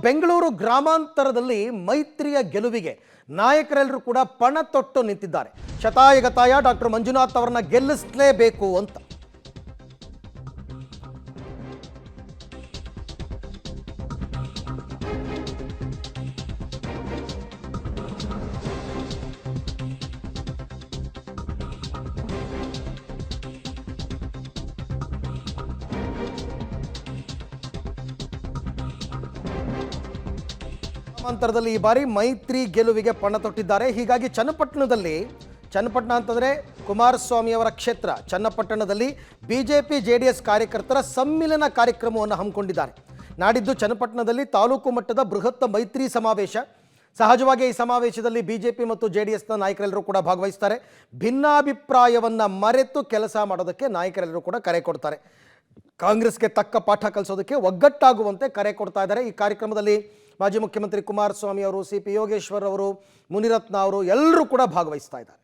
ಬೆಂಗಳೂರು ಗ್ರಾಮಾಂತರದಲ್ಲಿ ಮೈತ್ರಿಯ ಗೆಲುವಿಗೆ ನಾಯಕರೆಲ್ಲರೂ ಕೂಡ ಪಣ ತೊಟ್ಟು ನಿಂತಿದ್ದಾರೆ. ಶತಾಯಗತಾಯ ಡಾಕ್ಟರ್ ಮಂಜುನಾಥ್ ಅವರನ್ನ ಗೆಲ್ಲಿಸಲೇಬೇಕು ಅಂತ. ಗ್ರಾಮಾಂತರದಲ್ಲಿ ಈ ಬಾರಿ ಮೈತ್ರಿ ಗೆಲುವಿಗೆ ಪಣ ತೊಟ್ಟಿದ್ದಾರೆ. ಹೀಗಾಗಿ ಚನ್ನಪಟ್ಟಣ ಅಂತಂದರೆ ಕುಮಾರಸ್ವಾಮಿ ಅವರ ಕ್ಷೇತ್ರ. ಚನ್ನಪಟ್ಟಣದಲ್ಲಿ ಬಿಜೆಪಿ ಜೆಡಿಎಸ್ ಕಾರ್ಯಕರ್ತರ ಸಮ್ಮಿಲನ ಕಾರ್ಯಕ್ರಮವನ್ನು ಹಮ್ಮಿಕೊಂಡಿದ್ದಾರೆ. ನಾಡಿದ್ದು ಚನ್ನಪಟ್ಟಣದಲ್ಲಿ ತಾಲೂಕು ಮಟ್ಟದ ಬೃಹತ್ ಮೈತ್ರಿ ಸಮಾವೇಶ. ಸಹಜವಾಗಿ ಈ ಸಮಾವೇಶದಲ್ಲಿ ಬಿಜೆಪಿ ಮತ್ತು ಜೆಡಿಎಸ್ನ ನಾಯಕರೆಲ್ಲರೂ ಕೂಡ ಭಾಗವಹಿಸ್ತಾರೆ. ಭಿನ್ನಾಭಿಪ್ರಾಯವನ್ನು ಮರೆತು ಕೆಲಸ ಮಾಡೋದಕ್ಕೆ ನಾಯಕರೆಲ್ಲರೂ ಕೂಡ ಕರೆ ಕೊಡ್ತಾರೆ. ಕಾಂಗ್ರೆಸ್ಗೆ ತಕ್ಕ ಪಾಠ ಕಲಿಸೋದಕ್ಕೆ ಒಗ್ಗಟ್ಟಾಗುವಂತೆ ಕರೆ ಕೊಡ್ತಾ ಇದ್ದಾರೆ. ಈ ಕಾರ್ಯಕ್ರಮದಲ್ಲಿ ಮಾಜಿ ಮುಖ್ಯಮಂತ್ರಿ ಕುಮಾರಸ್ವಾಮಿ ಅವರು, ಸಿ ಪಿ ಯೋಗೇಶ್ವರ್ ಅವರು, ಮುನಿರತ್ನ ಅವರು ಎಲ್ಲರೂ ಕೂಡ ಭಾಗವಹಿಸ್ತಾ ಇದ್ದಾರೆ.